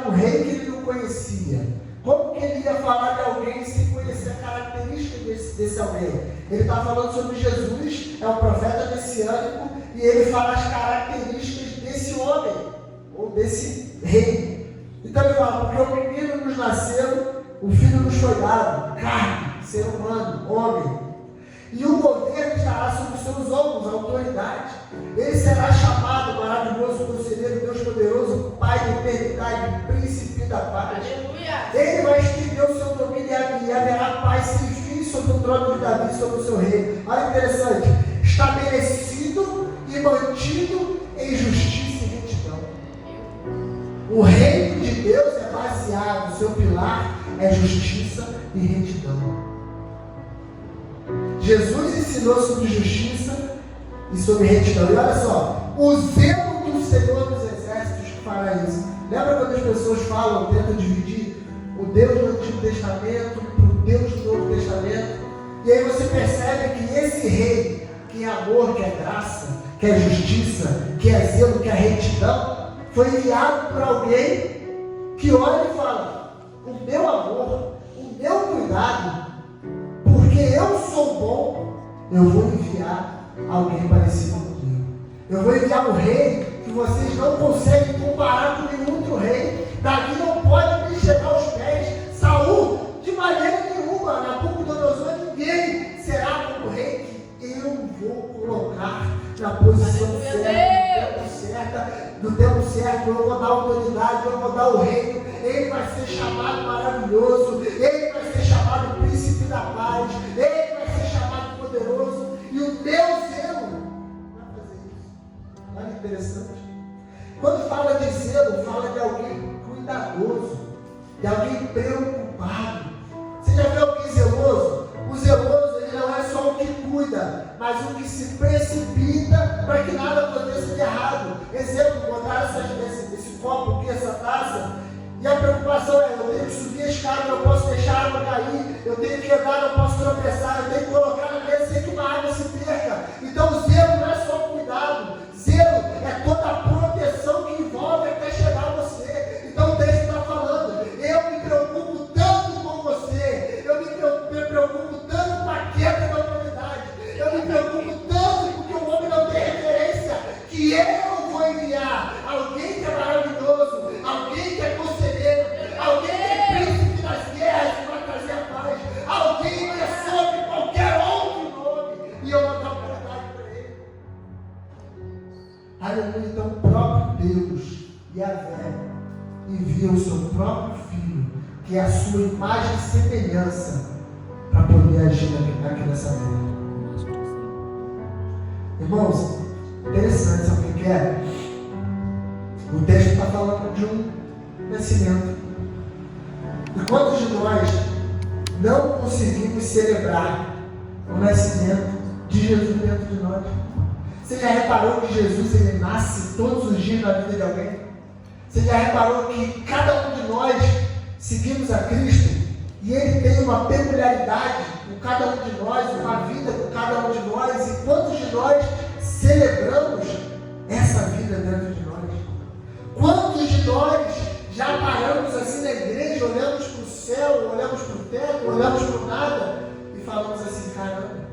falar de um rei que ele não conhecia? Como que ele ia falar de alguém sem conhecer a característica desse alguém? Ele está falando sobre Jesus, é um profeta messiânico, e ele fala as características desse homem, ou desse rei. Então ele fala, porque o menino nos nasceu, o filho nos foi dado, carne, ser humano, homem. E o governo estará sobre os seus ombros, a autoridade. Ele será chamado maravilhoso, conselheiro, Deus poderoso, Pai de eternidade, príncipe da paz. Aleluia. Ele vai estender o seu domínio e haverá paz sem fim sobre o trono de Davi, sobre o seu reino. Olha que interessante, estabelecido e mantido em justiça e retidão. O reino de Deus é baseado, o seu pilar é justiça e retidão. Jesus ensinou sobre justiça e sobre retidão. E olha só, o zelo do Senhor dos Exércitos que fará isso. Lembra quando as pessoas falam, tentam dividir o Deus do Antigo Testamento para o Deus do Novo Testamento? E aí você percebe que esse rei, que é amor, que é graça, que é justiça, que é zelo, que é retidão, foi enviado por alguém que olha e fala, o meu amor, o meu cuidado, porque eu sou bom, eu vou enviar alguém parecido comigo. Eu vou enviar um rei que vocês não conseguem comparar com nenhum outro rei. Davi não pode nem chegar aos pés. Saul, de maneira nenhuma. Nabucodonosor, ninguém será como rei que eu vou colocar na posição certa, no tempo certo. Eu vou dar autoridade, eu vou dar o reino. Ele vai ser chamado maravilhoso, ele vai ser chamado príncipe da paz, ele vai ser chamado poderoso, e o meu zelo vai fazer isso. Olha que interessante. Quando fala de zelo, fala de alguém cuidadoso, de alguém preocupado. Você já viu alguém zeloso? O zeloso, ele não é só o que cuida, mas o que se precipita para que nada aconteça de errado. Exemplo, botar esse copo aqui, essa taça, e a preocupação é, eu tenho que subir a escada, não posso deixar a água cair, eu tenho que andar, não posso tropeçar, eu tenho que colocar na mesa sem que uma água se perca. Então o zelo não é só cuidado, zelo é toda a proteção que envolve até chegar a você. Então o texto está falando, eu me preocupo tanto com você, eu me preocupo tanto com a queda da humanidade, eu me preocupo tanto porque o homem não tem referência, que eu vou enviar alguém que é maravilhoso, alguém que é conselheiro, alguém que é príncipe das guerras que vai trazer a paz, alguém que é sobre qualquer outro nome, e eu vou dar autoridade para ele. Aleluia. Então o próprio Deus, Yahvé, envia o seu próprio Filho, que é a sua imagem e semelhança, para poder agir aqui nessa terra. Irmãos, interessante, sabe o que é? O texto está falando de um nascimento. E quantos de nós não conseguimos celebrar o nascimento de Jesus dentro de nós? Você já reparou que Jesus ele nasce todos os dias na vida de alguém? Você já reparou que cada um de nós seguimos a Cristo e ele tem uma peculiaridade com cada um de nós, uma vida com cada um de nós, e quantos de nós celebramos essa vida dentro de nós? Quantos de nós já paramos assim na igreja, olhamos para o céu, olhamos para o teto, olhamos para o nada e falamos assim, caramba,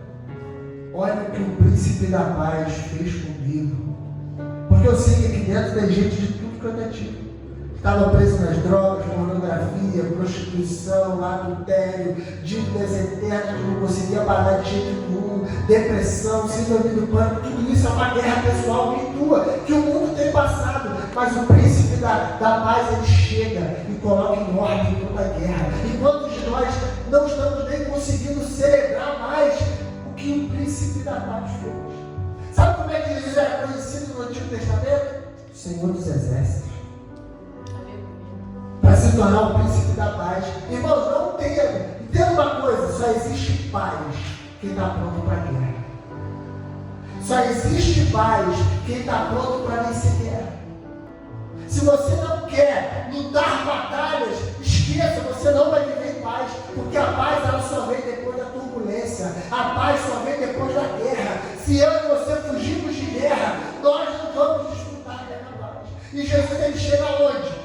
olha o que o príncipe da paz fez comigo. Porque eu sei que aqui dentro tem gente de tudo quanto é tipo. Estava preso nas drogas, pornografia, prostituição, adultério, dívidas eternas que não conseguia pagar de jeito nenhum, depressão, síndrome do pânico, tudo isso é uma guerra pessoal e tua, que o mundo tem passado. Mas o príncipe da paz, ele chega e coloca em ordem toda a guerra. E quantos de nós não estamos nem conseguindo celebrar mais o que o príncipe da paz fez? Sabe como é que Jesus era conhecido no Antigo Testamento? O Senhor dos Exércitos. Para se tornar o príncipe da paz. Irmãos, não tenha. Entenda uma coisa, só existe paz quem está pronto para a guerra. Só existe paz quem está pronto para vencer guerra. Se você não quer lutar batalhas, esqueça, você não vai viver em paz, porque a paz ela só vem depois da turbulência, a paz só vem depois da guerra. Se eu e você fugirmos de guerra, nós não vamos desfrutar da paz. E Jesus ele chega aonde?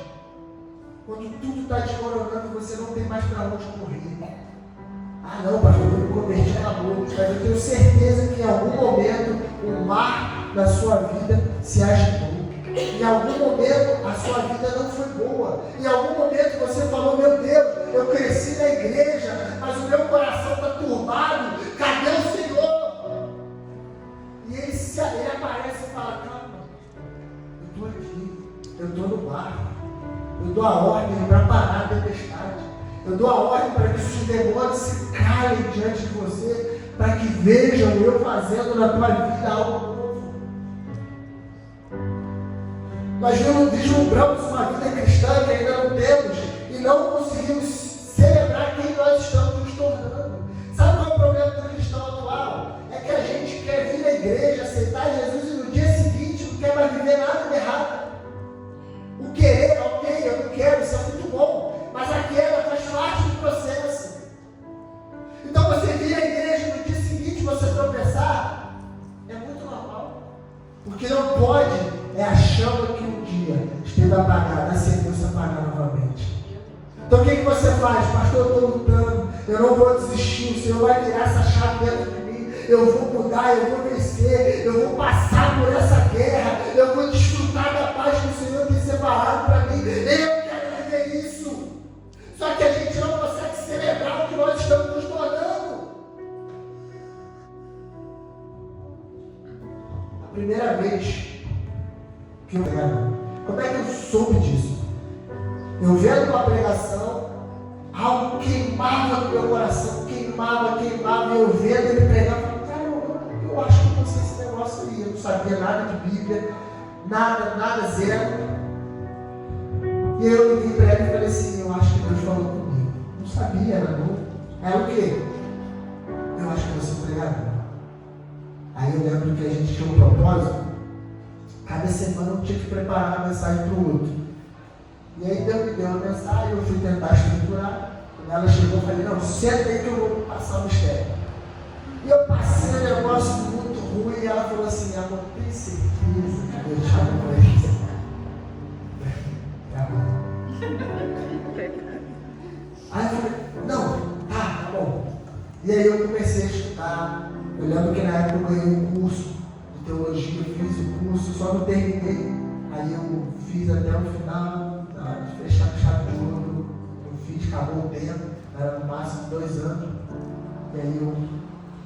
Quando tudo está desmoronando, você não tem mais para onde correr. Ah não, pastor, eu vou me convertir na boa. Mas eu tenho certeza que em algum momento o mar da sua vida se agitou. Em algum momento a sua vida não foi boa. Em algum momento você falou, meu Deus, eu cresci na igreja, mas o meu coração está turbado. Cadê o Senhor? E ele aparece e fala, calma, eu estou aqui, eu estou no barco. Eu dou a ordem para parar a tempestade. Eu dou a ordem para que os demônios se calem diante de você, para que vejam eu fazendo na tua vida algo novo. Nós vislumbramos uma vida cristã que ainda não temos e não conseguimos celebrar quem nós estamos nos tornando. Sabe qual é o problema do cristão atual? É que a gente quer vir na igreja, aceitar Jesus e no dia seguinte não quer mais viver nada de errado. O querer, ok, eu não quero, isso é muito bom, mas a queda faz parte do processo. Então você vir à igreja no dia seguinte você tropeçar, é muito normal. Porque não pode, é a chama que um dia esteve apagada, acendeu e se apagar novamente. Então o que você faz? Pastor, eu estou lutando, eu não vou desistir, o Senhor vai tirar essa chave dentro de mim, eu vou mudar, eu vou vencer, eu vou passar por essa guerra, eu vou desfrutar da paz que o Senhor tem separado para mim, eu quero viver isso. Só que a gente não consegue celebrar o que nós estamos nos tornando. A primeira vez que eu era, como é que eu soube disso? Eu vendo uma pregação, algo queimava no meu coração, queimava, e eu vendo ele pregar, cara, eu acho que eu não sei esse negócio aí, eu não sabia nada de Bíblia, nada, zero. E eu liguei para ele e falei assim, eu acho que Deus falou comigo. Não sabia, era novo. Era o quê? Eu acho que você é pregador. Aí eu lembro que a gente tinha um propósito. Cada semana eu tinha que preparar uma mensagem para o outro. E aí Deus me deu uma mensagem, eu fui tentar estruturar. Quando ela chegou, eu falei, não, senta aí que eu vou passar o mistério. E eu passei um negócio muito ruim e ela falou assim, amor, tem certeza que Deus chamou para isso? Aí eu falei, não, tá bom. E aí eu comecei a estudar. Eu lembro que na época eu ganhei um curso de teologia, eu fiz o curso, só não terminei. Aí eu fiz até o final, de fechar com chave de ouro. Eu fiz, acabou o tempo, era no máximo 2 anos. E aí eu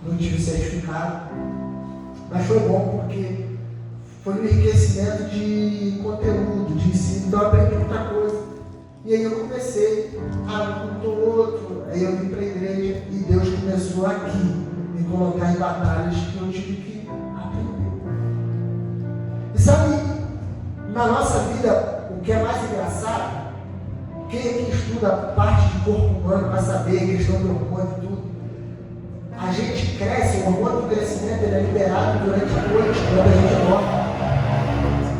não tive certificado. Mas foi bom porque foi um enriquecimento de conteúdo, de ensino, então eu aprendi muita coisa. E aí eu comecei a um do outro, aí eu vim para a igreja e Deus começou aqui me colocar em batalhas que eu tive que aprender. E sabe, na nossa vida, o que é mais engraçado, quem aqui estuda a parte de corpo humano vai saber a questão do hormônio e tudo. A gente cresce, o hormônio do crescimento ele é liberado durante a noite, quando a gente dorme.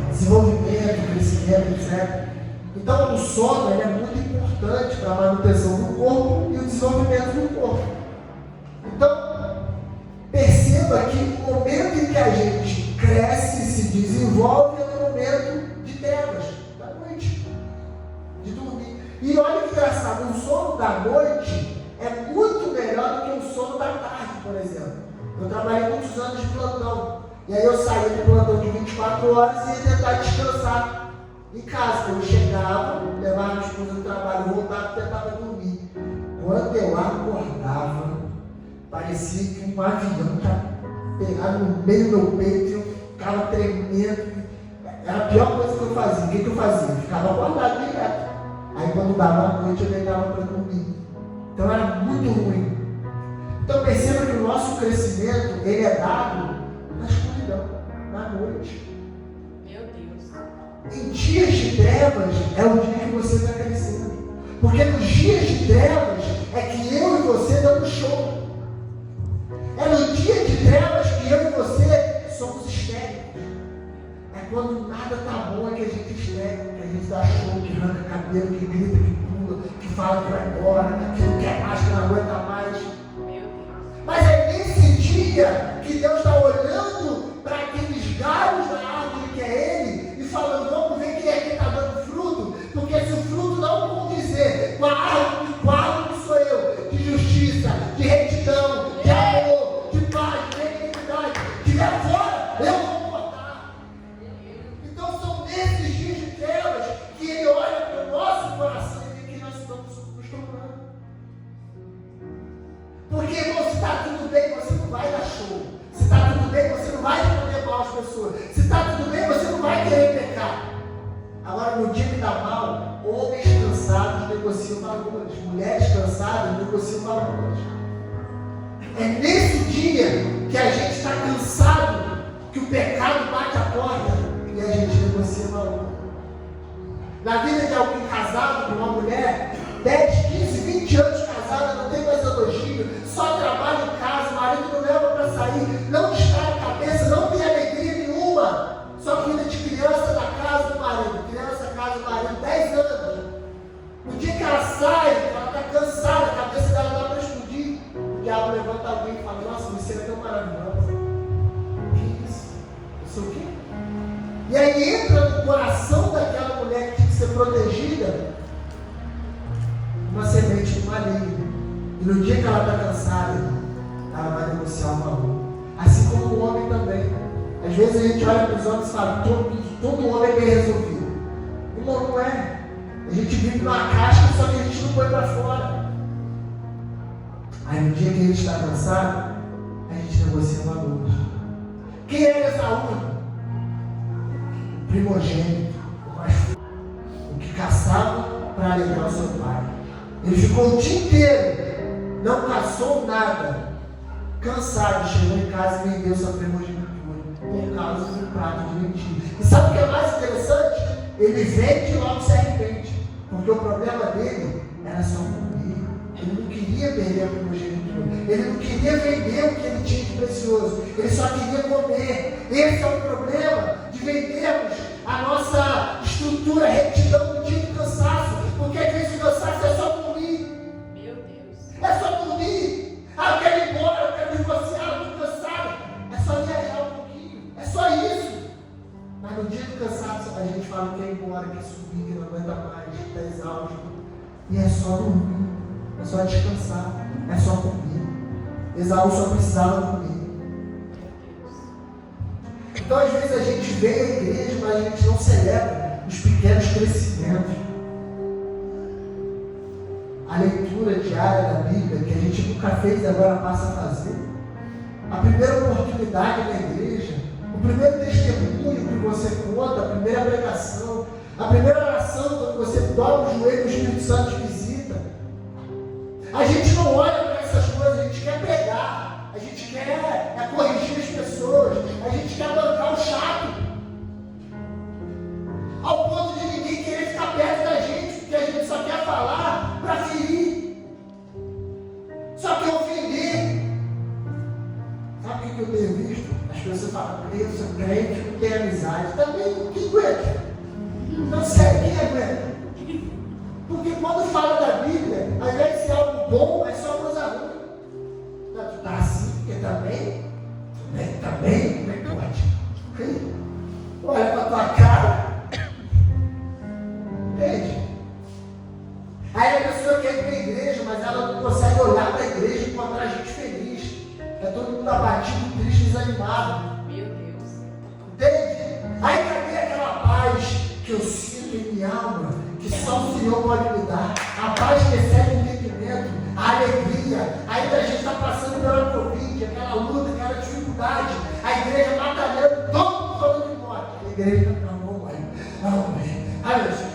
Desenvolvimento, crescimento, etc. Então o sono ele é muito importante para a manutenção do corpo e o desenvolvimento do corpo. Então, perceba que o momento em que a gente cresce e se desenvolve é no momento de trevas, da noite, de dormir. E olha que engraçado, o sono da noite é muito melhor do que o sono da tarde, por exemplo. Eu trabalhei muitos anos de plantão. E aí eu saía do plantão de 24 horas e ia tentar descansar em casa. Eu chegava, levava a esposa do trabalho, voltava e tentava dormir. Quando eu acordava, parecia que um avião pegado no meio do meu peito e eu ficava tremendo. Era a pior coisa que eu fazia. O que eu fazia? Eu ficava acordado direto. Aí quando dava a noite eu deitava para dormir. Então era muito ruim. Então perceba que o nosso crescimento ele é dado na escuridão, na noite. Meu Deus. Em dias de trevas é o dia que você está crescendo. Porque nos dias de trevas é que eu e você damos show. É no dia de trevas que eu e você somos histéricos. É quando nada está bom é que a gente histérico, que a gente dá show, que arranca cabelo, que grita, que pula, que fala que vai embora, que não quer mais, que não aguenta mais. Mas é nesse dia que Deus está olhando para aqueles galhos da árvore que é Ele e falando, vamos ver quem é que está dando fruto, porque se o fruto não valores. Mulheres cansadas negociam valores. É nesse dia que a gente está cansado, que o pecado bate a porta e a gente negocia valor. Na vida de alguém casado, com uma mulher, 10, 15, 20 anos casada, não tem mais elogio, só trabalha em casa, o marido não leva para sair, não distrai a cabeça, não tem alegria nenhuma, só cuida de criança da casa do marido, criança casa do marido, 10 anos. No dia que ela sai, ela está cansada, a cabeça dela dá para explodir, o diabo levanta alguém e fala: nossa, você é tão maravilhosa. Que isso? Eu sou o quê? E aí entra no coração daquela mulher que tinha que ser protegida uma semente do maligno. E no dia que ela está cansada, ela vai negociar um valor. Assim como o homem também. Às vezes a gente olha para os homens e fala: todo homem é bem resolvido. Irmão, não é. A gente vive numa casca, só que a gente não põe para fora. Aí no dia que a gente está cansado, a gente negocia valores. Quem era Esaú? O primogênito, o mais forte, o que caçava para alegrar o seu pai. Ele ficou o dia inteiro, não caçou nada, cansado, chegou em casa e vendeu sua primogenitura por causa de um prato de lentilha. E sabe o que é mais interessante? Ele vende e logo se arrepende, porque o problema dele era só comer. Ele não queria perder a primogenitura, ele não queria vender o que ele tinha de precioso, ele só queria comer. Esse é o problema de vendermos a nossa estrutura, retidão no dia do cansaço, porque às vezes o cansaço é só dormir. Meu Deus. É só dormir. Eu quero ir embora, eu quero divorciar, eu estou cansado. É só viajar um pouquinho, é só isso. Mas no dia do cansaço a gente fala que quer ir embora, quer subir, que não aguenta mais, está exausto. E é só dormir, é só descansar, é só comer. Esaú só precisava comer. Então às vezes a gente vem à igreja, mas a gente não celebra os pequenos crescimentos. A leitura diária da Bíblia, que a gente nunca fez e agora passa a fazer. A primeira oportunidade na igreja, o primeiro testemunho que você conta, a primeira pregação, a primeira oração quando você dobra o joelho e o Espírito Santo te visita. A gente não olha para essas coisas, a gente quer pregar, a gente quer corrigir as pessoas, a gente quer bancar o chato. Ao ponto de ninguém querer ficar perto da gente, porque a gente só quer falar para ferir, só quer ofender. Sabe o que eu tenho visto? As pessoas falam: eu sou crente, não tenho amizade. Também, quem aguenta? Não sei, quem aguenta? Porque quando fala da Bíblia, ao invés de ser algo bom, é só coisa ruim. Tu tá assim, porque também, como é que pode? Olha para tua cara. Entende? Aí a pessoa quer ir para a igreja, mas ela não consegue olhar para a igreja e encontrar a gente feliz. É todo mundo abatido, triste, desanimado. Meu Deus. Entende? Aí cadê aquela paz que eu sinto em minha alma, que só o Senhor pode me dar? A paz que excede o entendimento, a alegria. Ainda a gente está passando pela Covid, aquela luta, aquela dificuldade. A igreja batalhando, todo mundo falando de morte. A igreja está Aleluia.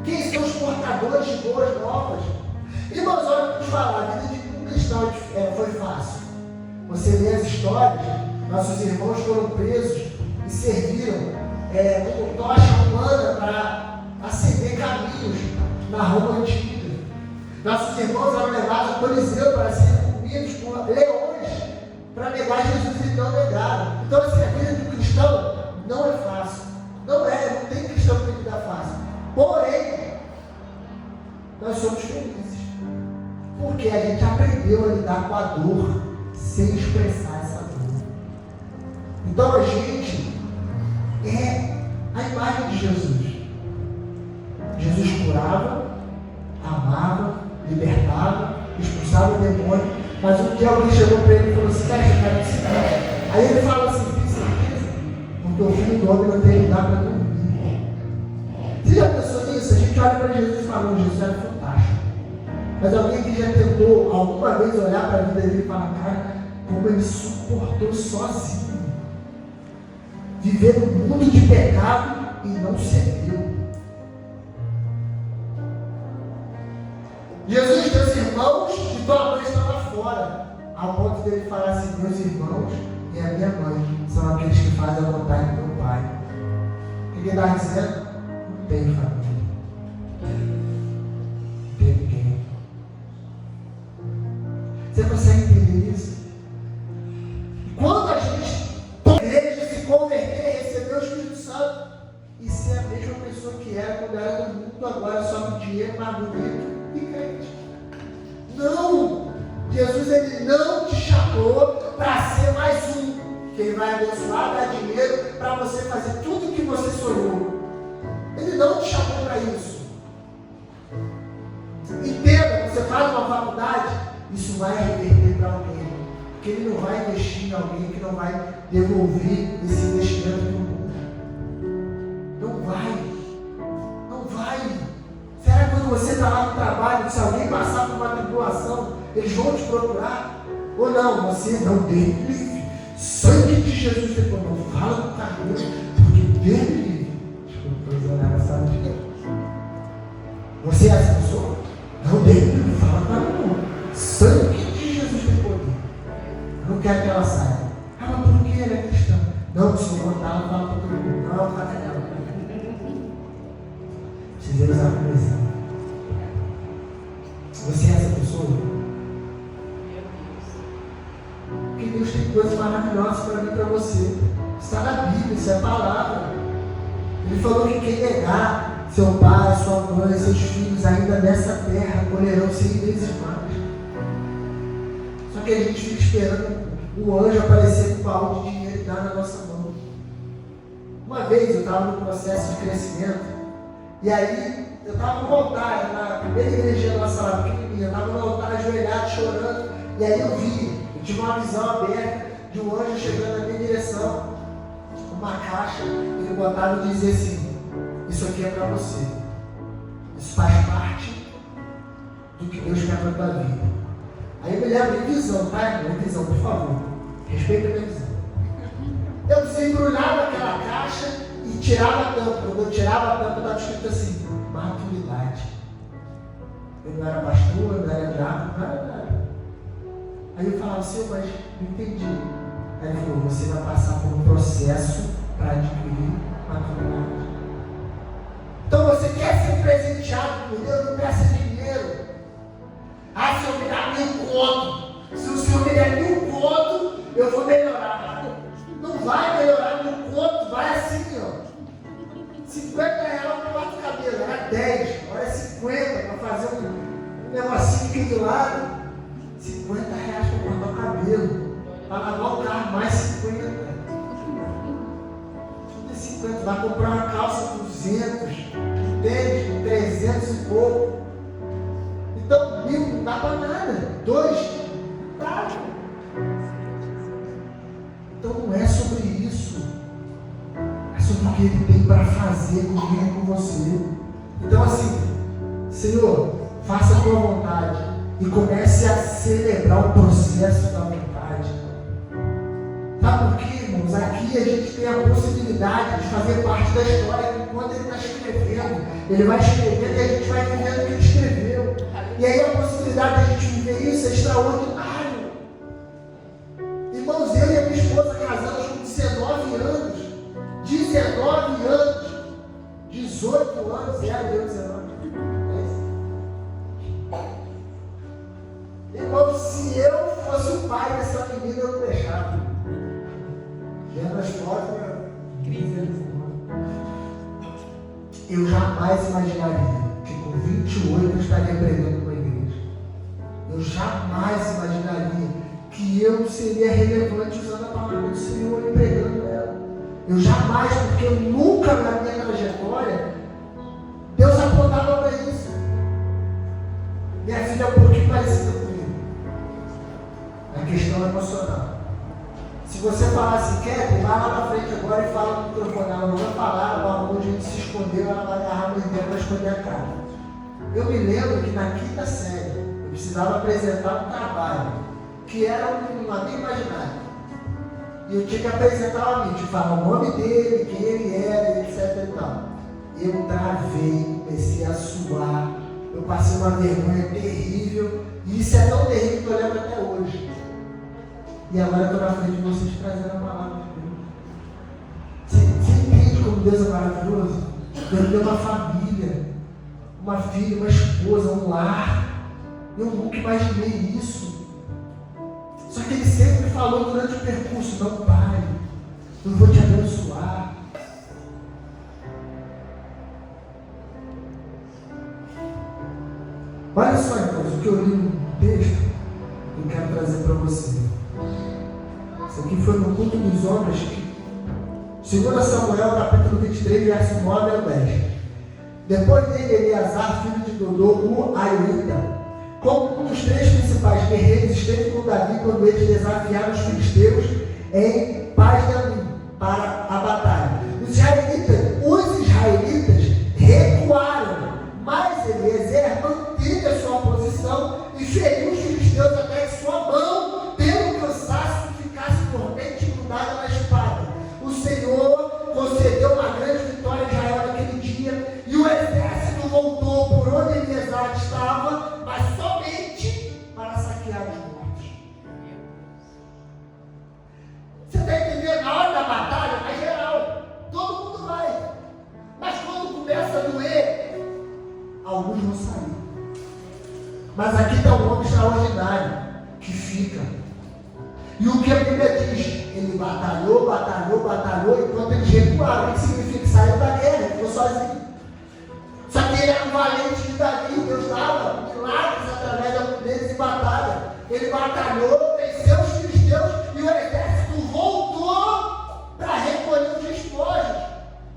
Quem são os portadores de boas novas? Irmãos, olha para te falar, a vida de um cristão foi fácil. Você lê as histórias, nossos irmãos foram presos e serviram como tocha humana para acender caminhos na Roma antiga. Nossos irmãos eram levados ao Coliseu para serem comidos por leões para negar Jesus e não negaram. Então, assim, a vida de um cristão não é fácil. Não tem cristão que tem vida fácil. Porém, nós somos felizes. Porque a gente aprendeu a lidar com a dor sem expressar essa dor. Então a gente é a imagem de Jesus. Jesus curava, amava, libertava, expulsava o demônio. Mas um dia alguém chegou para ele e falou assim: cara, eu quero ensinar. Aí ele fala assim: tem certeza? Porque o filho do homem não tem lugar para dormir. Você já pensou nisso? A gente olha para Jesus e fala: Jesus era fantástico. Mas alguém que já tentou alguma vez olhar para a vida dele e falar: cara, como ele suportou sozinho viver um mundo de pecado e não cedeu. ao ponto dele falar assim: meus irmãos e a minha mãe são aqueles que fazem a vontade do meu pai. O que ele está dizendo? Não tem família. Não tem ninguém. Você consegue entender isso? Quando a gente toma a igreja, se converter, receber o Espírito Santo e ser a mesma pessoa que era quando era do mundo, agora só com dinheiro, mais bonito e crente. Não! Jesus, ele não te chamou para ser mais um, que ele vai abençoar, dar dinheiro para você fazer tudo o que você sonhou. Ele não te chamou para isso. Entenda, você faz uma faculdade, isso vai reverter para alguém. Porque ele não vai investir em alguém que não vai devolver esse investimento para o mundo. Não vai. Não vai. Será que quando você está lá no trabalho, se alguém passar por uma tribulação, eles vão te procurar? Ou não? Você não dê livre. Sangue de Jesus depois não fala do carneiro, porque dê livre. Desculpa, estou usando essa de você é essa pessoa? Não dê livre, fala para mim. Sangue de Jesus tem poder. Eu não quero que ela saia. Ah, mas por que ela é cristã? Não, se eu contar, ela fala para todo mundo. Não, fala para ela. Precisei usar como exemplo. Você é essa pessoa? Porque Deus tem coisas maravilhosas para mim e para você. Está na Bíblia, isso é a palavra. Ele falou que quem negar seu pai, sua mãe, seus filhos ainda nessa terra colherão 100 vezes mais. Só que a gente fica esperando o anjo aparecer com um baú de dinheiro e dar na nossa mão. Uma vez eu estava no processo de crescimento, e aí eu estava no altar, na primeira igreja da nossa lá, pequenininha, eu estava no altar ajoelhado, chorando, e aí eu tive uma visão aberta de um anjo chegando na minha direção, uma caixa, ele botava e dizia assim: isso aqui é para você, isso faz parte do que Deus quer para a tua vida. Aí eu me lembro de visão, tá? Minha visão, por favor, respeita a minha visão. Eu desembrulhava aquela caixa e tirava a tampa. Quando eu tirava a tampa, estava escrito assim: maturidade. Eu não era pastor, eu não era diácono, não era nada. Aí eu falava: Senhor, mas não entendi. Aí ele falou: você vai passar por um processo para adquirir maturidade. Então você quer ser presenteado por Deus, não peça dinheiro. Ah, se eu me dar 1.000 conto, se o Senhor me der 1.000 conto, eu vou melhorar. Não vai melhorar 1.000 conto, vai assim, ó. 50 reais para cortar o cabelo, era 10, agora é 50 para fazer um negocinho aqui do lado. 50 reais para cortar o cabelo, para lavar o carro, mais 50. Tudo é 50, vai comprar uma calça 200, tênis 300 e pouco. Então, 1.000 não dá para nada, 2 não dá. Então não é sobre isso, é sobre o que Ele tem para fazer comigo e com você. Então assim, Senhor, faça a tua vontade e comece a celebrar o processo da vontade. Sabe por quê, irmãos? Aqui a gente tem a possibilidade de fazer parte da história. Enquanto Ele está escrevendo, Ele vai escrevendo e a gente vai vivendo o que Ele escreveu. E aí a possibilidade de a gente viver isso é extraordinário. Irmãos, eu e a minha esposa casamos com 19 anos. 19 anos. 18 anos, deu 19. Irmão, se eu fosse o pai dessa menina, eu não deixava. Vendo as fotos, eu jamais imaginaria que com 28 eu estaria pregando numa igreja. Eu jamais imaginaria que eu seria relevante usando a palavra do Senhor e pregando ela. Eu jamais, porque eu nunca na minha trajetória, Deus apontava para isso. Minha filha é um pouquinho parecida comigo. Na questão emocional. Se você falar assim, Kevin, vai lá na frente agora e fala no microfone. Ela não vai falar, onde a gente se escondeu, ela vai agarrar no dedo para esconder a cara. Eu me lembro que na quinta série, eu precisava apresentar um trabalho que era um amigo imaginário. E eu tinha que apresentar um amigo, falar o nome dele, quem ele era, etc e tal. Eu travei, comecei a suar, eu passei uma vergonha terrível, e isso é tão terrível que eu lembro até hoje. E agora eu estou na frente de vocês trazendo a palavra de Deus. Você entende como Deus é maravilhoso? Deus deu uma família, uma filha, uma esposa, um lar. Eu nunca imaginei isso. Só que Ele sempre falou durante o percurso: não pare, eu vou te abençoar. Olha só, irmãos, o que eu li no texto, eu quero trazer para você. Isso aqui foi no culto dos homens, 2 Samuel, capítulo 23, verso 9 ao 10. Depois dele, Eleazar, filho de Dodô, o Ailita, como um dos 3 principais guerreiros, esteve com Davi quando eles desafiaram os filisteus em Paz-Damim para a batalha. Os israelitas recuaram, mas Eliezer manteve a sua posição e feriu os filisteus até que sua mão, pelo cansaço, ficasse dormente e grudada na espada. O Senhor concedeu uma grande vitória a Israel naquele dia, e o exército voltou por onde Eleazar estava, mas somente para saquear os mortos. Você está entendendo? Na hora da batalha, vai geral, todo mundo vai. Mas quando começa a doer, alguns vão sair. Mas aqui está um homem extraordinário que fica. E o que a Bíblia diz? Ele batalhou, enquanto eles recuaram. O que significa? Que saiu da guerra, ficou sozinho. Só que ele era um valente de Davi. Deus dava milagres através da mão deles em batalha. Ele batalhou, venceu os filisteus e o exército voltou para recolher os despojos.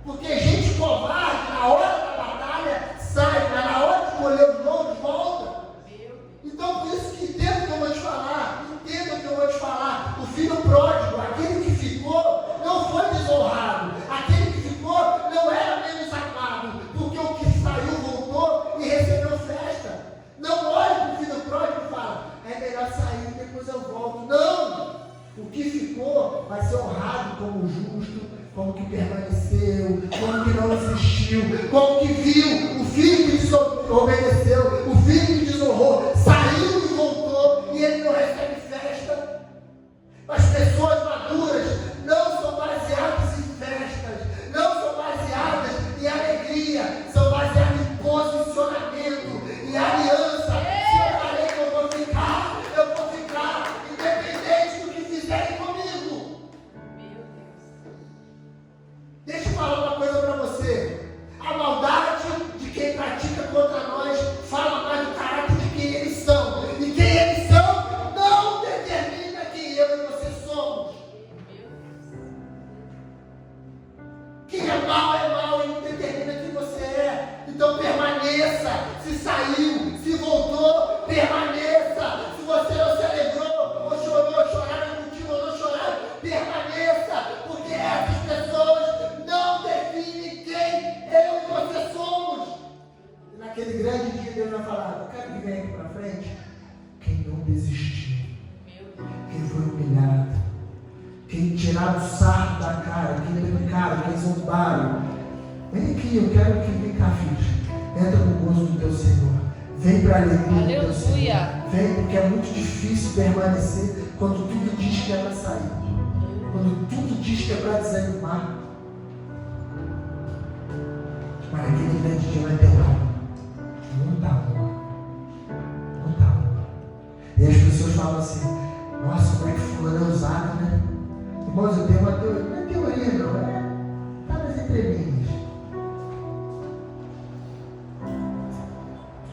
Porque gente covarde, na hora da batalha, sai, mas na hora de colher os louros, volta. Então, por isso que entenda o que eu vou te falar. O filho pródigo, aquele que ficou, não foi desonrado. Aquele que ficou não era menos amado, porque o que saiu voltou e recebeu festa. Não olhe para o filho pródigo e fala: é melhor sair, depois eu volto. Não! O que ficou vai ser honrado como justo, como que permaneceu, como que não desistiu, como que viu o filho que desobedeceu, o filho que desonrou, saiu e voltou, e ele não recebe festa. As pessoas maduras não são baseadas em festas, não são baseadas em alegria, são baseadas em posicionamento, em aliança. Se eu falei que eu vou ficar, independente do que fizerem comigo. Deixa eu falar uma coisa para você. A maldade de quem pratica contra nós fala mais do caráter de quem eles são. E quem eles são não determina quem eu e você somos. Quem é mal e não determina quem você é. Então permaneça. Se saiu, se voltou, permaneça. Se você não se alegrou, ou chorou, choraram contigo ou não choraram, permaneça. Porque essas pessoas não definem quem eu e você somos. E naquele grande dia Deus vai falar: eu quero que venha aqui para frente quem não desistiu, quem foi humilhado, quem tiraram o sarro da cara, quem brincaram, quem zombaram. Vem aqui, eu quero que vem cá, filhos. Entra no gozo do teu Senhor. Vem para a alegria do teu Senhor. Vem, porque é muito difícil permanecer quando tudo diz que é para sair. Quando tudo diz que é para desanimar. Mas aquele grande dia vai ter honra. Muita honra. E as pessoas falam assim: nossa, como é que fulano é usado, né? Irmãos, eu tenho uma teoria. Não é teoria, não. Está nas entrelinhas.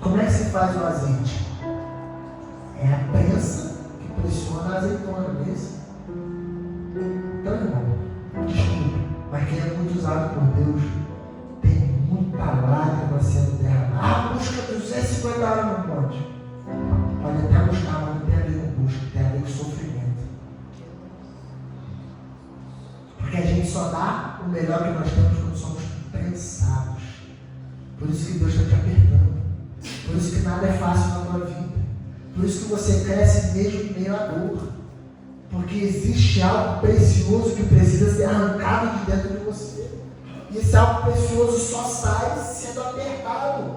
Como é que se faz o azeite? É a prensa que pressiona a azeitona, não é isso? Então, irmão, desculpa, mas quem é muito usado por Deus tem muita lágrima sendo derramada. Ah, busca 250 horas no monte. Pode até buscar, mas não tem a ver com busca, tem a ver com sofrimento. Porque a gente só dá o melhor que nós temos quando somos prensados. Por isso que Deus está te apertando. Por isso que nada é fácil na tua vida. Por isso que você cresce mesmo em meio à dor. Porque existe algo precioso que precisa ser arrancado de dentro de você. E esse algo precioso só sai sendo apertado,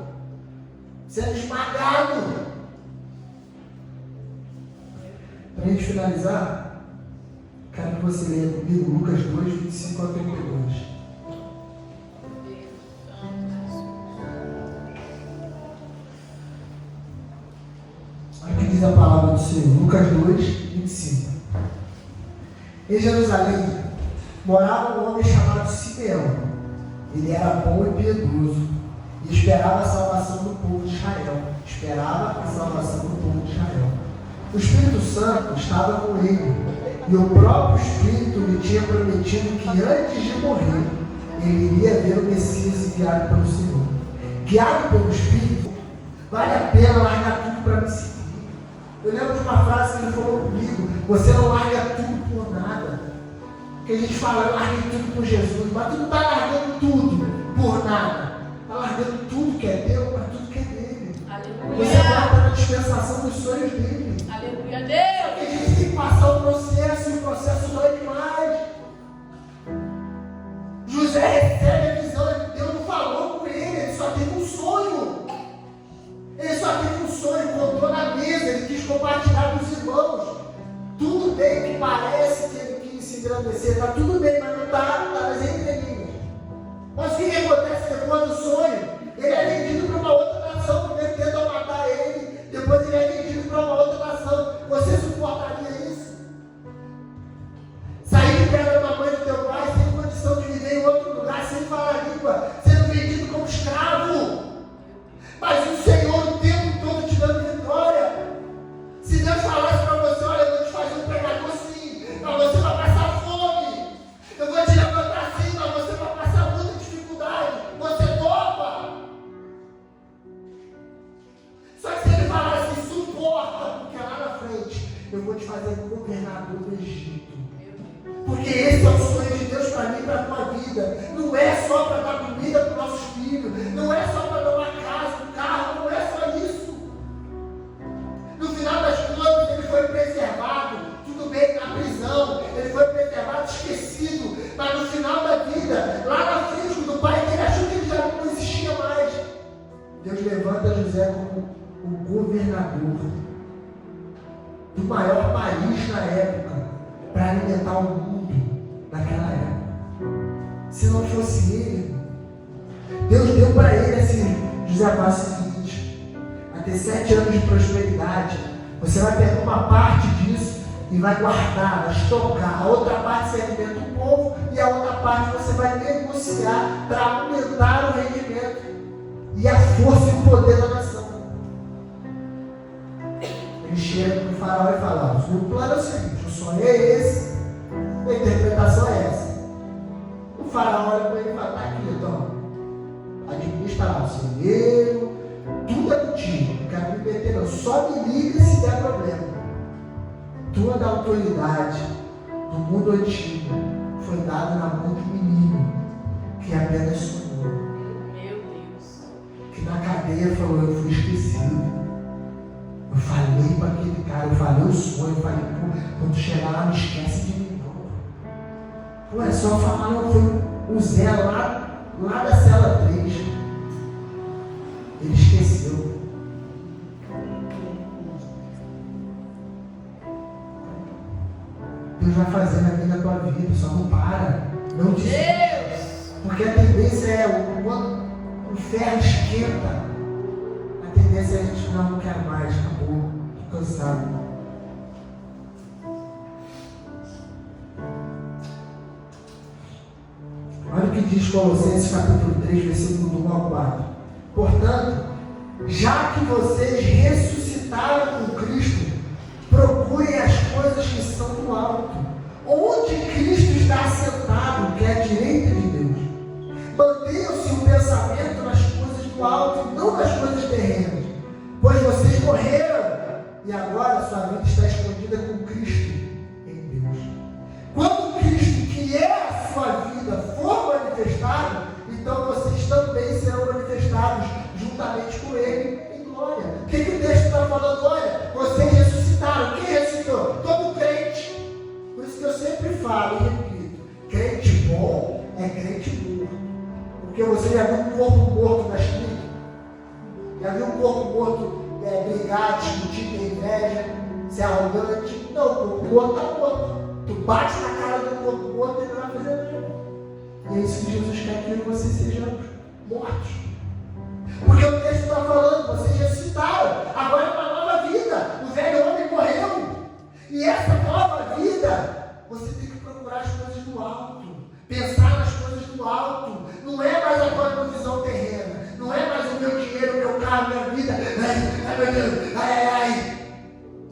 sendo esmagado. Para a gente finalizar, Quero que você leia comigo Lucas 2, 25 a 32. Olha o que diz a palavra do Senhor. Lucas 2, 25. Em Jerusalém morava um homem chamado Simeão. Ele era bom e piedoso e esperava a salvação do povo de Israel. Esperava a salvação do povo de Israel. O Espírito Santo estava com ele e o próprio Espírito lhe tinha prometido que antes de morrer ele iria ver o Messias enviado pelo Senhor. Guiado pelo Espírito, vale a pena largar tudo para me seguir. Eu lembro de uma frase que ele falou comigo: você não larga tudo por nada. Que a gente fala, eu larguei tudo por Jesus, mas tu não está largando tudo por nada. Está largando tudo que é teu, mas tudo que é dele. Aleluia. Você vai estar na dispensação dos sonhos dele. Aleluia, Só Deus. que a gente tem que passar o processo, e o processo dói demais. José recebe a visão, Deus não falou com ele só teve um sonho. Ele só teve um sonho, contou na mesa, ele quis compartilhar com os irmãos. Tudo bem que parece que ele quis se engrandecer, está tudo bem, mas não está nas entrelinhas. Mas o que acontece depois do sonho? Ele é vendido para uma outra nação, primeiro tentam matar ele, depois ele é vendido para uma outra nação. Você suportaria isso? Sair de perto da mãe do teu pai, sem condição de viver em outro lugar, sem falar a língua, sendo vendido como escravo. Mas o Senhor o tempo todo te dando vitória. Se Deus falasse para você, olha, eu vou te fazer um pregador sim, mas você vai passar fome. Eu vou te levantar sim, mas você vai passar muita dificuldade. Você topa. Só que se ele falasse, suporta, porque lá na frente eu vou te fazer governador do Egito. Porque esse é o sonho de Deus para mim e para a tua vida. Não é só para dar comida para os nossos filhos, não é só para dar uma casa, um carro, não é só isso. No final das contas, ele foi preservado, tudo bem, na prisão, ele foi preservado, esquecido, mas no final da vida, lá na frente do pai dele, achou que ele já não existia mais. Deus levanta José como o governador do maior país na época, para alimentar o mundo naquela época. Se não fosse ele, Deus deu para ele assim: José, faça o seguinte, vai ter 7 anos de prosperidade, você vai pegar uma parte disso e vai guardar, vai estocar, a outra parte você alimenta o povo e a outra parte você vai negociar para aumentar o rendimento e a força e o poder da nação. Ele chega para o faraó e fala: o plano é o seguinte, o sonho é esse, a interpretação é essa. O faraó olha para ele e fala: tá aqui, então, administra lá o seu dinheiro, tudo é contigo, não quero me meter não, só me liga se der problema. Toda a autoridade do mundo antigo foi dada na mão de um menino que apenas sonhou. Meu Deus. Que na cadeia falou: eu fui esquecido. Eu falei para aquele cara, eu falei o sonho, eu falei, pô, quando chegar lá não esquece de mim não. Pô, é só falar, não, foi o Zé lá da cela 3. Ele esqueceu. Deus vai fazer na vida da tua vida, só não para, não desiste. Porque a tendência é, quando o ferro esquenta, a tendência é a gente não quer mais, acabou, tô cansado. Olha o que diz Colossenses capítulo 3, versículo do 1 ao 4. Portanto, já que vocês ressuscitaram com Cristo, procurem as coisas que são do alto, onde Cristo está assentado, que é à direita de Deus. Mantenham-se o pensamento nas coisas do alto e não nas coisas terrenas, pois vocês morreram e agora sua vida está escondida com Cristo em Deus. Quando Cristo, que é a sua vida, for manifestado, então vocês também serão manifestados juntamente com Ele em glória. O que o texto está falando? Olha, vocês ressuscitaram. Quem ressuscitou? Todo crente. Por isso que eu sempre falo e repito: crente bom é crente morto. Porque você já viu um corpo morto na clínica? Já viu um corpo morto brigar, discutir, ter inveja, ser arrogante? Não, o corpo morto está morto. Tu bate na cara do outro e não vai fazer nada. E é isso que Jesus quer que eu e você sejamos mortos. Porque o texto está falando, vocês ressuscitaram, agora é uma nova vida. O velho homem morreu. E essa nova vida, você tem que procurar as coisas do alto, pensar nas coisas do alto. Não é mais a tua visão terrena, não é mais o meu dinheiro, o meu carro, a minha vida. Ai, meu Deus, ai.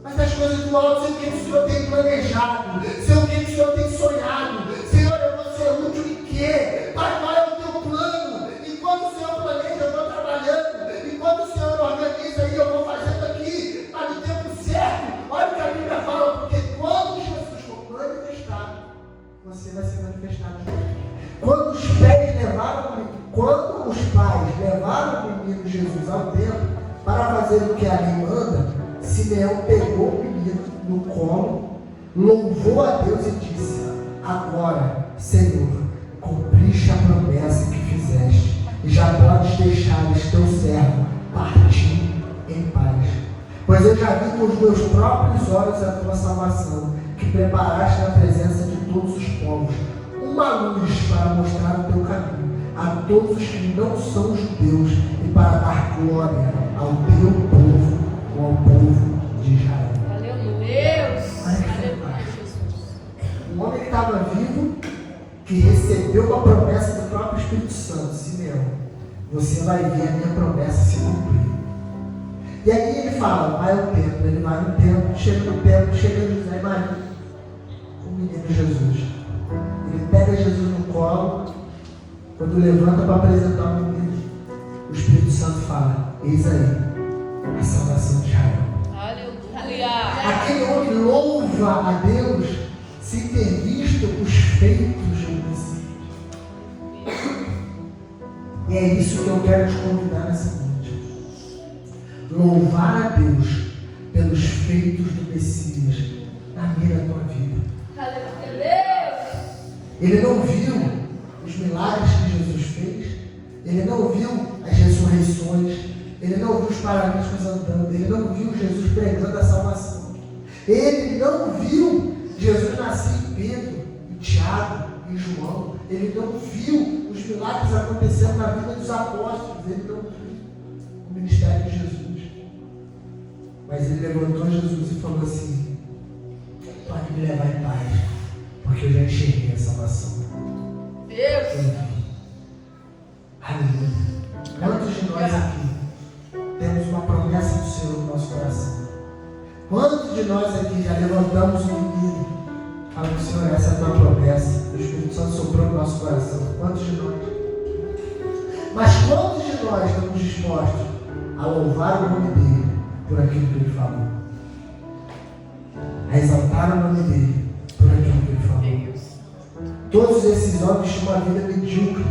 Mas as coisas do alto, sei o que o Senhor tem planejado, sei o que o Senhor tem sonhado. Senhor, eu vou ser útil em quê? Pai, qual é o teu plano? Enquanto o Senhor planeja, eu estou trabalhando. Enquanto o Senhor organiza aí, eu vou fazendo aqui, para no tempo certo. Olha o que a Bíblia fala, porque quando Jesus for manifestado, você vai ser manifestado. Quando os pais levaram o menino Jesus ao templo para fazer o que a lei manda, Simeão pegou o menino no colo, louvou a Deus e disse: agora, Senhor, cumpriste a promessa que fizeste, e já podes deixar este teu servo partir em paz. Pois eu já vi com os meus próprios olhos a tua salvação, que preparaste na presença de todos os povos, uma luz para mostrar o teu caminho a todos os que não são judeus, e para dar glória ao teu povo, ou ao povo de Israel. Aleluia. Um homem que estava vivo, que recebeu a promessa do próprio Espírito Santo: Simeão, você vai ver a minha promessa se cumprir. E aí ele fala, vai ao templo. Ele vai no templo, chega no templo, chega José e Maria, o menino Jesus. Ele pega Jesus no colo. Quando levanta para apresentar o menino, o Espírito Santo fala: eis aí a salvação de Israel. Aleluia. Aquele homem louva a Deus sem ter visto os feitos do Messias. E é isso que eu quero te convidar nessa noite. Louvar a Deus pelos feitos do Messias na meia da tua vida. Aleluia. Ele não viu os milagres que Jesus fez, ele não viu as ressurreições, ele não viu os paralíticos andando, ele não viu Jesus pregando a salvação, ele não viu Jesus nascer em Pedro, em Tiago, em João, ele não viu os milagres acontecendo na vida dos apóstolos, ele não viu o ministério de Jesus. Mas ele levantou Jesus e falou assim: pode me levar em paz, porque eu já enxerguei a salvação. Deus. Aleluia. Quantos de nós aqui temos uma promessa do Senhor no nosso coração? Quantos de nós aqui já levantamos um menino falando: Senhor, essa é a tua promessa? O Espírito Santo soprou no nosso coração. Quantos de nós? Mas quantos de nós estamos dispostos a louvar o nome dele por aquilo que ele falou? A exaltar o nome dele por aquilo que ele falou? Todos esses homens tinham uma vida medíocre.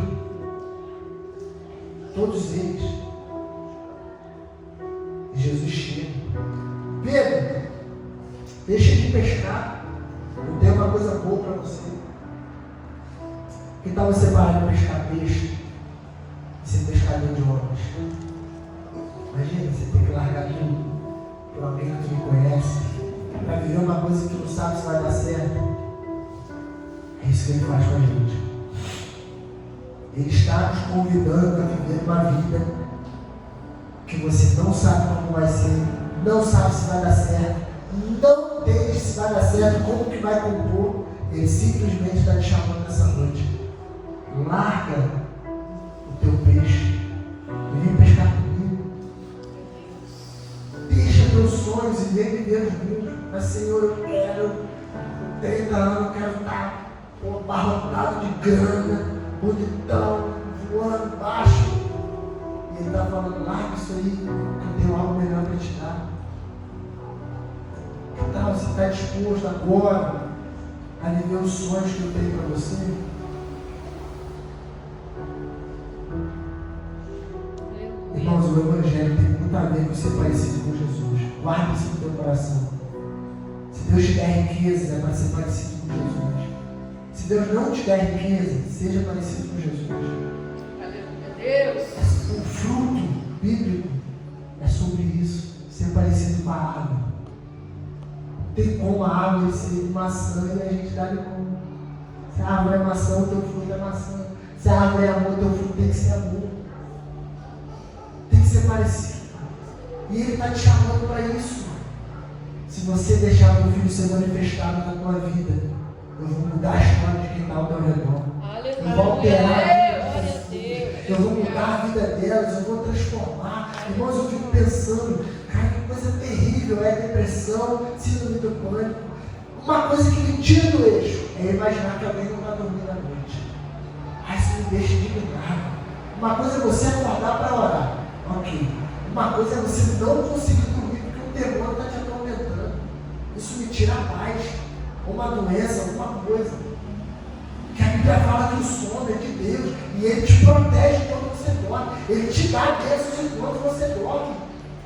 Todos eles. E Jesus chega: Pedro, deixa de pescar. Eu tenho uma coisa boa para você. Que tal você parar de pescar peixe e ser pescador de homens? Imagina, você tem que largar tudo para alguém que tu não conhece, para viver uma coisa que tu não sabe se vai dar certo. É isso que ele faz com a gente. Ele está nos convidando a viver uma vida que você não sabe como vai ser, não sabe se vai dar certo, não entende se vai dar certo, como que vai compor. Ele simplesmente está te chamando nessa noite: larga o teu peixe e vem pescar comigo. Deixa teus sonhos e vem viver os meus. Mas, Senhor, eu quero, com 30 anos, eu quero estar abarrotado de grana, bonitão, voando baixo. E ele está falando: larga isso aí, eu tenho algo melhor para te dar. Que tal você está disposto agora a viver os sonhos que eu tenho para você? Irmãos, o Evangelho tem muito a ver com ser parecido com Jesus. Guarda isso no teu coração. Se Deus te der riqueza, é para ser parecido com Jesus. Se Deus não te der riqueza, seja parecido com Jesus. Deus. O fruto bíblico é sobre isso: ser parecido com a água. tem como a árvore ser maçã e a gente dá limão. Se a árvore é maçã, o teu fruto é maçã. Se a árvore é amor, o teu fruto tem que ser amor. Tem que ser parecido. E Ele está te chamando para isso. Se você deixar o meu filho ser manifestado na tua vida, eu vou mudar a história de quem está ao teu redor. Eu vou alterar a vida delas. Eu vou mudar a vida delas, eu vou transformar. Irmãos, eu fico pensando, cara, que coisa terrível é a depressão, síndrome do pânico. Uma coisa que me tira do eixo é imaginar que alguém não está dormindo à noite. Ai, isso me deixa indignado. Uma coisa é você acordar para orar. Ok. Uma coisa é você não conseguir dormir porque o demônio está te atormentando. Isso me tira a paz. Uma doença, alguma coisa. Que a Bíblia fala que o sono é de Deus e Ele te protege quando você dorme. Ele te dá bênçãos enquanto você dorme.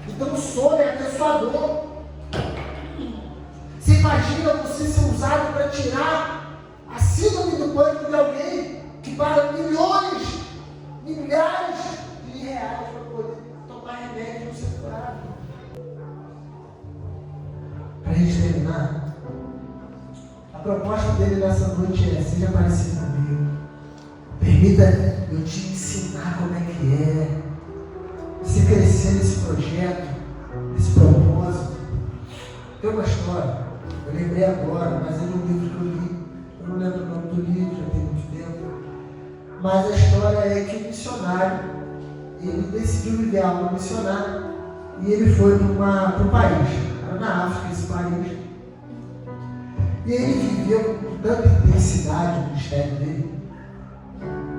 Então o sono é abençoador. Você imagina você ser usado para tirar a síndrome do pânico de alguém que paga milhões, milhares de reais para poder tomar remédio no seu curado. Para a gente terminar, a proposta dele nessa noite é: seja parecido comigo. Permita eu te ensinar como é que é. Você crescer nesse projeto, nesse propósito. Tem uma história, eu lembrei agora, mas é um livro que eu li. Eu não lembro o nome do livro, já tem muito tempo. Mas a história é que o missionário, ele decidiu viver algo missionário e ele foi para um país, era na África esse país. E ele viveu com tanta intensidade o ministério dele.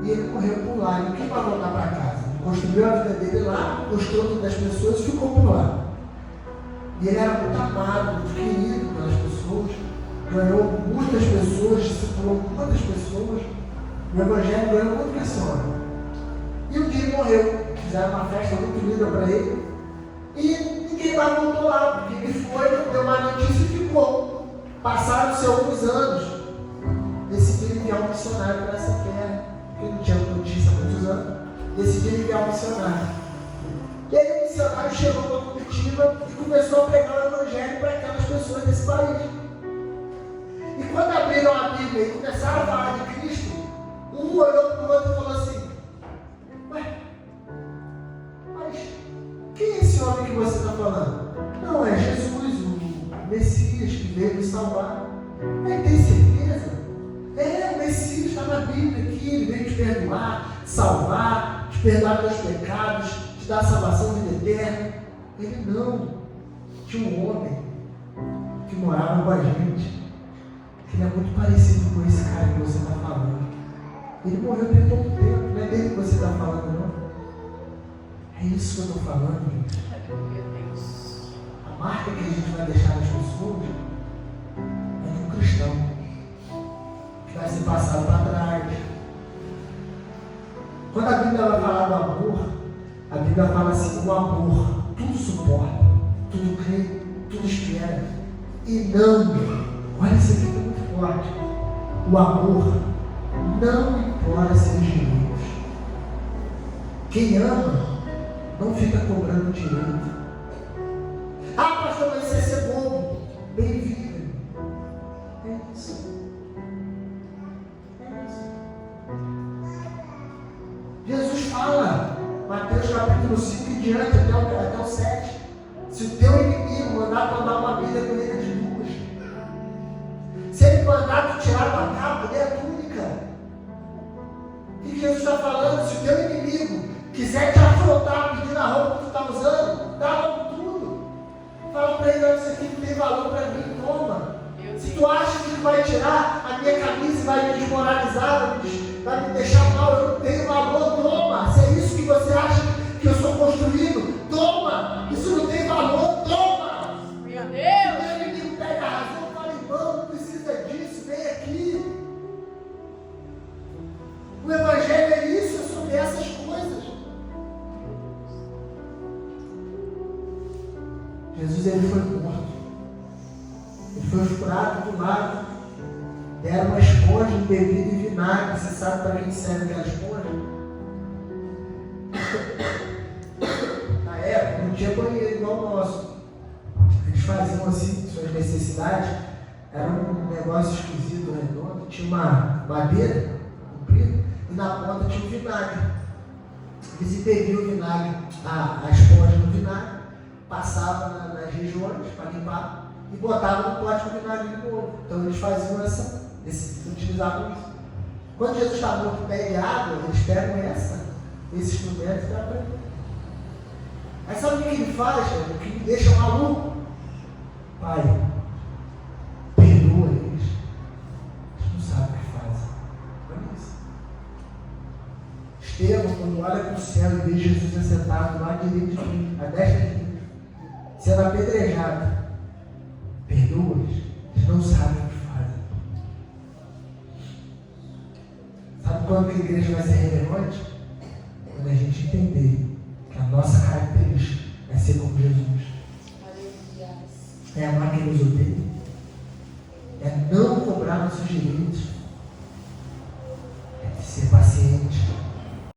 E ele correu por lá, ele não quis voltar para casa. Ele construiu a vida dele lá, gostou das pessoas e ficou por lá. E ele era muito amado, muito querido pelas pessoas, ganhou muitas pessoas, discipulou muitas pessoas. O Evangelho ganhou muito pessoas. E um dia ele morreu. Fizeram uma festa muito linda para ele. E ninguém mais voltou lá, porque ele foi, deu uma notícia e ficou. Passaram-se alguns anos. Decidiram enviar um missionário para essa terra, porque não tinha notícia há muitos anos. Decidiram enviar um missionário. E aí o missionário chegou para Curitiba e começou a pregar o Evangelho para aquelas pessoas desse país. E quando abriram a Bíblia e começaram a falar de Cristo, um olhou para o outro e falou assim: ué, mas quem é esse homem que você está falando? Não, é Jesus, o Messias que veio nos salvar. Ele tem certeza? É, o Messias está na Bíblia aqui, ele veio te perdoar, salvar, te perdoar teus pecados, te dar salvação de vida eterna. Ele não. Tinha um homem que morava com a gente, que ele é muito parecido com esse cara que você está falando. Ele morreu tem pouco tempo, não é dele que você está falando, não. É isso que eu estou falando, gente. A marca que a gente vai deixar nas pessoas é de um cristão que vai ser passado para trás. Quando a Bíblia vai falar do amor, a Bíblia fala assim: o amor tudo suporta, tudo crê, tudo espera. E não, olha isso aqui que é muito forte. O amor não implora seus direitos. Quem ama não fica cobrando direito. Ah, pastor, mas isso é ser bobo. Bem-vindo. É isso. É isso. Jesus fala, Mateus capítulo 5 e diante, até o 7. Se o teu inimigo mandar tu andar uma vida com ele de duas, se ele mandar tu tirar tua capa, dê a túnica. O que Jesus está falando? Se o teu inimigo quiser te afrontar pedindo a roupa que tu está usando, dá logo tudo. Fala para ele: olha, isso aqui não tem valor para mim, toma. Se tu acha que vai tirar a minha camisa e vai me desmoralizar, vai me deixar mal, eu não tenho valor, toma. Se é isso que você acha que eu sou construído, toma. Isso não tem valor, toma. Meu Deus! Se o inimigo pega a razão, fala: irmão, não precisa disso, vem aqui. O Evangelho é isso, é sobre essas coisas. Jesus, ele foi morto. Ele foi furado do lado. Deram uma esponja embebida em vinagre. Você sabe para quem serve aquela esponja? Na época não tinha banheiro igual o nosso. Eles faziam assim, suas necessidades. Era um negócio esquisito, redondo, tinha uma madeira comprida e na ponta tinha um vinagre. Eles impediam o vinagre, a esponja no vinagre, passavam nas regiões para limpar e botavam no pote com vinagre de novo. Então eles faziam utilizavam isso. Quando Jesus está morto e pede água, eles pegam esse instrumento e dá para ele. Aí sabe o que ele faz? O que me deixa maluco? Pai, perdoa eles. Eles não sabem o que fazem. Olha isso. Estevão, quando olha para o céu e vê Jesus assentado lá direito de mim, à destra de mim, sendo apedrejado, perdoa eles. Eles não sabem o que fazem. Sabe quando a igreja vai ser relevante? Quando a gente entender que a nossa característica é ser como Jesus. É amar quem nos odeia. É não cobrar nossos direitos.